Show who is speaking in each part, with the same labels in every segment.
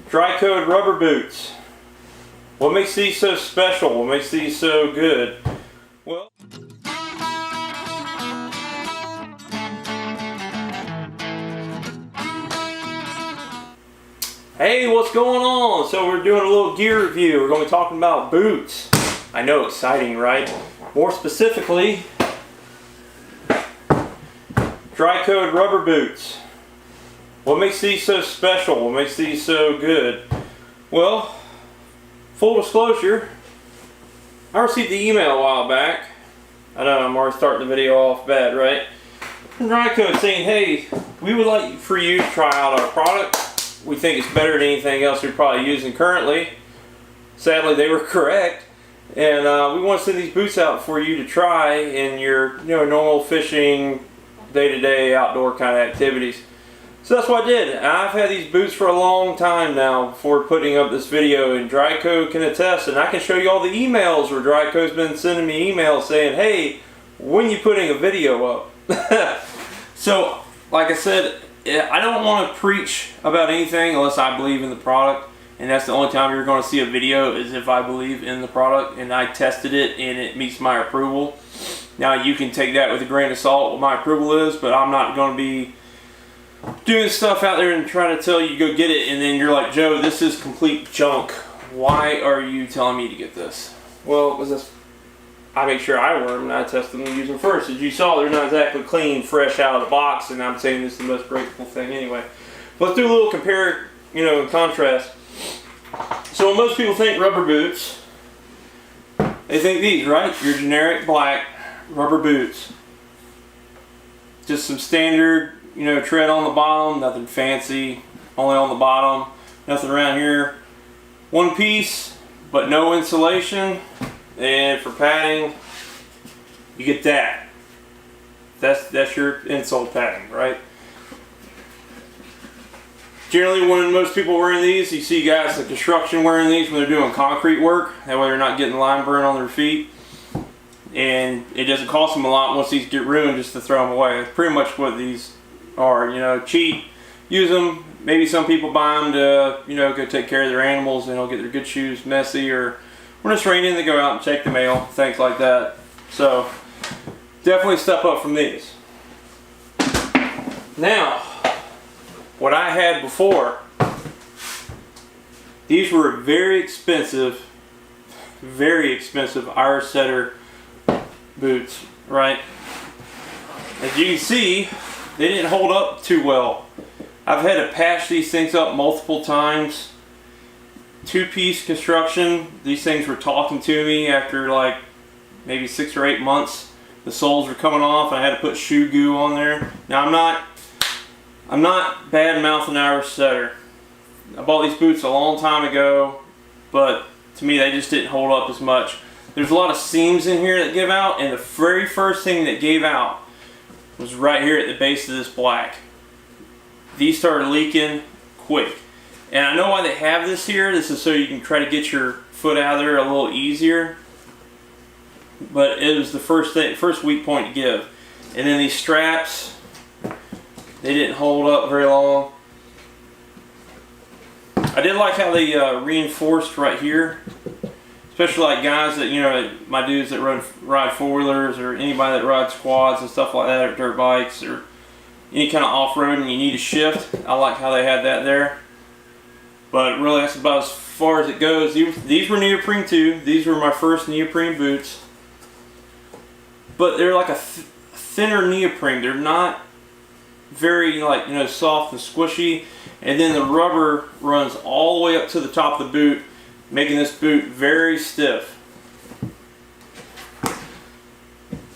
Speaker 1: DryCode rubber boots. What makes these so special? What makes these so good? Well, hey, what's going on? So we're doing a little gear review. We're going to be talking about boots. I know, exciting, right? More specifically, DryCode rubber boots. What makes these so special? What makes these so good? Well, full disclosure, I received the email a while back. I know I'm already starting the video off bad, right? From DryCode saying, hey, we would like for you to try out our product. We think it's better than anything else you're probably using currently. Sadly, they were correct. And we want to send these boots out for you to try in your normal fishing, day-to-day outdoor kind of activities. So that's what I did. And I've had these boots for a long time now before putting up this video, and DryCode can attest, and I can show you all the emails where DryCode's been sending me emails saying, hey, when are you putting a video up? So, like I said, I don't want to preach about anything unless I believe in the product, and that's the only time you're going to see a video is if I believe in the product and I tested it and it meets my approval. Now you can take that with a grain of salt what my approval is, but I'm not going to be doing stuff out there and trying to tell you to go get it and then you're like, Joe, this is complete junk. Why are you telling me to get this? Well, was this? I make sure I wear them and I test them and use them first. As you saw, they're not exactly clean, fresh out of the box, and I'm saying this is the most breakable thing anyway. Let's do a little compare, and contrast. So when most people think rubber boots, they think these, right? Your generic black rubber boots. Just some standard, tread on the bottom, nothing fancy, only on the bottom, nothing around here. One piece, but no insulation, and for padding, you get that. That's your insole padding, right? Generally, when most people are wearing these, you see guys in construction wearing these when they're doing concrete work. That way they're not getting lime burn on their feet. And it doesn't cost them a lot once these get ruined just to throw them away. That's pretty much what these are, cheap, use them. Maybe some people buy them to, go take care of their animals and they'll get their good shoes messy, or when it's raining they go out and check the mail, things like that. So, definitely step up from these. Now, what I had before, these were very expensive Irish setter boots, right? As you can see, they didn't hold up too well. I've had to patch these things up multiple times. Two-piece construction. These things were talking to me after like maybe 6 or 8 months. The soles were coming off and I had to put shoe goo on there. Now I'm not bad-mouthing Irish setter. I bought these boots a long time ago, but to me they just didn't hold up as much. There's a lot of seams in here that give out, and the very first thing that gave out was right here at the base of this black. These started leaking quick. And I know why they have this here. This is so you can try to get your foot out of there a little easier. But it was the first weak point to give. And then these straps, they didn't hold up very long. I did like how they reinforced right here. Especially like guys that, my dudes that ride four-wheelers, or anybody that rides quads and stuff like that, or dirt bikes, or any kind of off-road and you need a shift. I like how they had that there. But really that's about as far as it goes. These were neoprene too. These were my first neoprene boots. But they're like a thinner neoprene. They're not very soft and squishy. And then the rubber runs all the way up to the top of the boot, making this boot very stiff.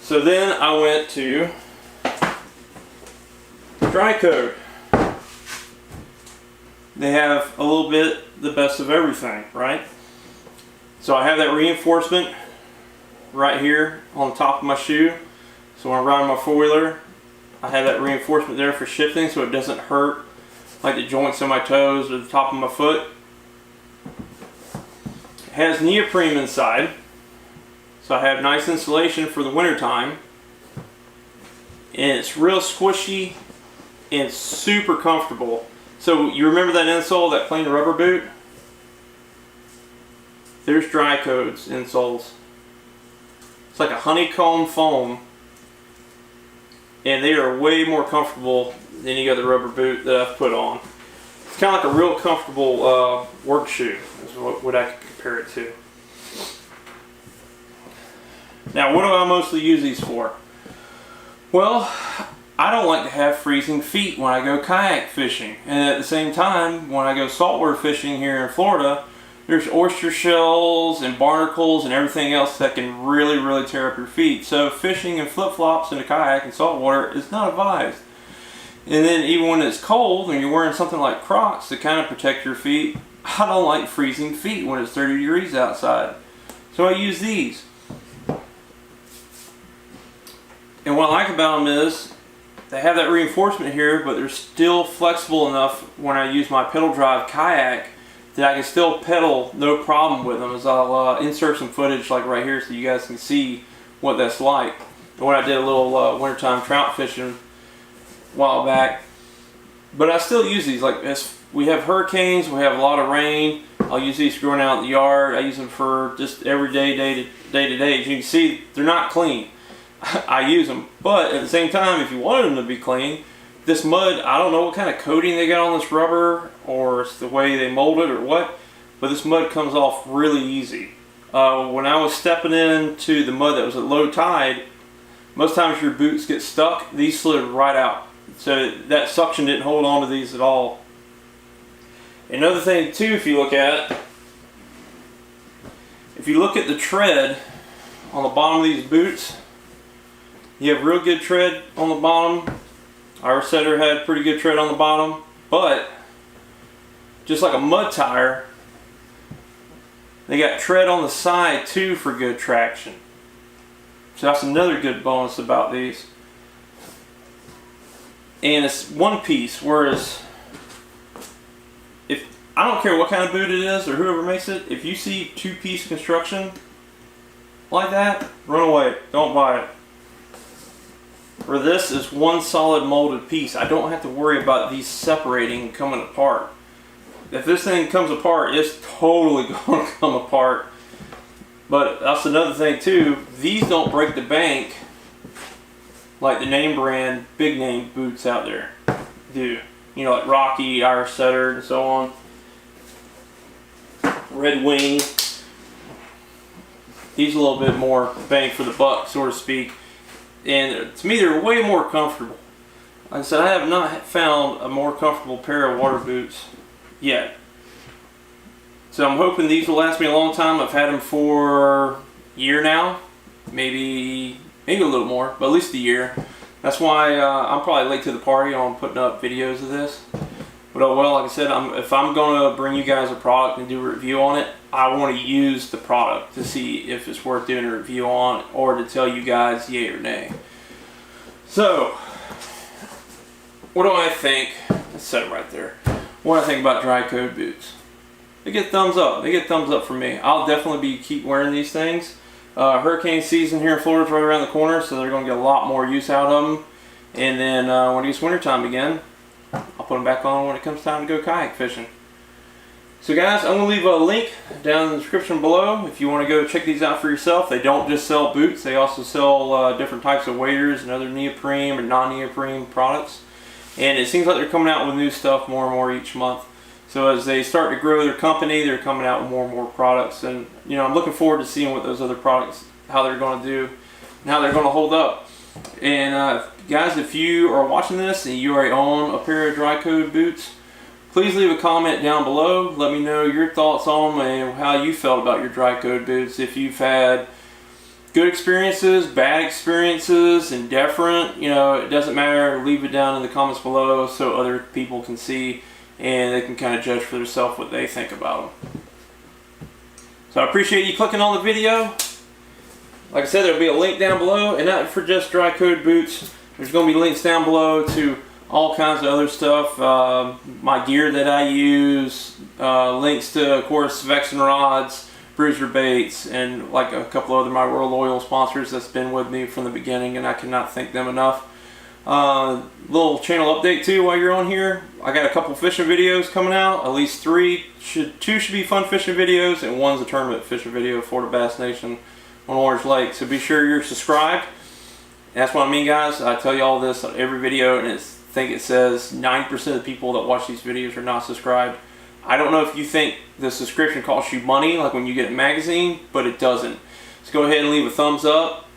Speaker 1: So then I went to DryCode. They have a little bit the best of everything, right? So I have that reinforcement right here on the top of my shoe. So when I ride my four-wheeler, I have that reinforcement there for shifting so it doesn't hurt like the joints on my toes or the top of my foot. It has neoprene inside, so I have nice insulation for the winter time. And it's real squishy and super comfortable. So you remember that insole, that plain rubber boot? There's DryCode's insoles. It's like a honeycomb foam, and they are way more comfortable than any other rubber boot that I've put on. It's kind of like a real comfortable work shoe, is what I could compare it to. Now, what do I mostly use these for? Well, I don't like to have freezing feet when I go kayak fishing, and at the same time, when I go saltwater fishing here in Florida, there's oyster shells and barnacles and everything else that can really tear up your feet. So fishing in flip-flops in a kayak in saltwater is not advised. And then even when it's cold and you're wearing something like Crocs to kind of protect your feet, I don't like freezing feet when it's 30 degrees outside. So I use these. And what I like about them is they have that reinforcement here, but they're still flexible enough when I use my pedal drive kayak that I can still pedal no problem with them. As I'll insert some footage like right here so you guys can see what that's like. And when I did a little wintertime trout fishing a while back. But I still use these. Like, as we have hurricanes, we have a lot of rain. I'll use these for going out in the yard. I use them for just everyday, day to day. As you can see, they're not clean. I use them. But at the same time, if you wanted them to be clean, this mud, I don't know what kind of coating they got on this rubber, or it's the way they mold it or what, but this mud comes off really easy. When I was stepping into the mud that was at low tide, most times your boots get stuck. These slid right out. So that suction didn't hold on to these at all. Another thing too, if you look at it, if you look at the tread on the bottom of these boots, you have real good tread on the bottom. Our setter had pretty good tread on the bottom, but just like a mud tire, they got tread on the side too for good traction. So that's another good bonus about these. And it's one piece, whereas if I don't care what kind of boot it is or whoever makes it, if you see two-piece construction like that, run away, don't buy it. For this is one solid molded piece. I don't have to worry about these separating and coming apart. If this thing comes apart, it's totally going to come apart. But that's another thing too. These don't break the bank like the name brand, big name boots out there do. You know, like Rocky, Irish Setter, and so on. Red Wing. These are a little bit more bang for the buck, so to speak. And to me, they're way more comfortable. Like I said, I have not found a more comfortable pair of water boots yet. So I'm hoping these will last me a long time. I've had them for a year now, maybe a little more, but at least a year. That's why I'm probably late to the party on putting up videos of this. But oh well, like I said, if I'm going to bring you guys a product and do a review on it, I want to use the product to see if it's worth doing a review on, or to tell you guys yay or nay. So, what do I think? Let's set it right there. What do I think about DryCode boots? They get thumbs up. They get thumbs up from me. I'll definitely keep wearing these things. Hurricane season here in Florida is right around the corner, so they're going to get a lot more use out of them. And then when it gets wintertime again, I'll put them back on when it comes time to go kayak fishing. So guys, I'm going to leave a link down in the description below if you want to go check these out for yourself. They don't just sell boots, they also sell different types of waders and other neoprene or non-neoprene products. And it seems like they're coming out with new stuff more and more each month. So as they start to grow their company, they're coming out with more and more products. And you know, I'm looking forward to seeing what those other products, how they're going to do and how they're going to hold up. And guys, if you are watching this and you already own a pair of DryCode boots, please leave a comment down below. Let me know your thoughts on them and how you felt about your DryCode boots. If you've had good experiences, bad experiences, indifferent, you know, it doesn't matter. Leave it down in the comments below so other people can see and they can kind of judge for themselves what they think about them. So I appreciate you clicking on the video. Like I said, there'll be a link down below, and not for just DryCode boots. There's going to be links down below to all kinds of other stuff, my gear that I use, links to, of course, Vexen rods, bruiser baits, and like a couple other my World Oil sponsors that's been with me from the beginning, and I cannot thank them enough. Little channel update too while you're on here. I got a couple fishing videos coming out, at least 3. Two should be fun fishing videos, and one's a tournament fishing video, Florida Bass Nation on Orange Lake. So be sure you're subscribed. That's what I mean, guys. I tell you all this on every video, and I think it says 90% of the people that watch these videos are not subscribed. I don't know if you think the subscription costs you money like when you get a magazine, but it doesn't. So go ahead and leave a thumbs up.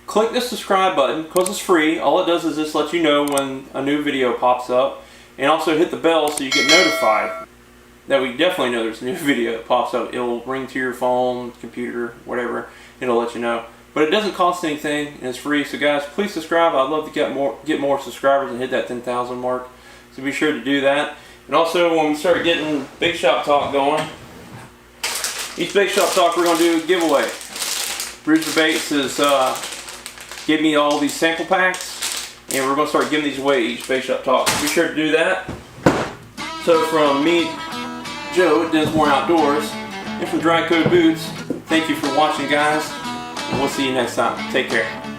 Speaker 1: Click the subscribe button because it's free. All it does is just let you know when a new video pops up, and also hit the bell so you get notified. That we definitely know there's a new video that pops up. It'll ring to your phone, computer, whatever. It'll let you know. But it doesn't cost anything, and it's free. So guys, please subscribe. I'd love to get more subscribers and hit that 10,000 mark. So be sure to do that. And also, when we start getting Big Shop Talk going, each Big Shop Talk we're going to do a giveaway. Bruiser Baits is give me all these sample packs, and we're going to start giving these away each Bait Shop Talk. Be sure to do that. So from me, Joe at Dinsmore Outdoors, and from DryCode Boots, thank you for watching, guys, and we'll see you next time. Take care.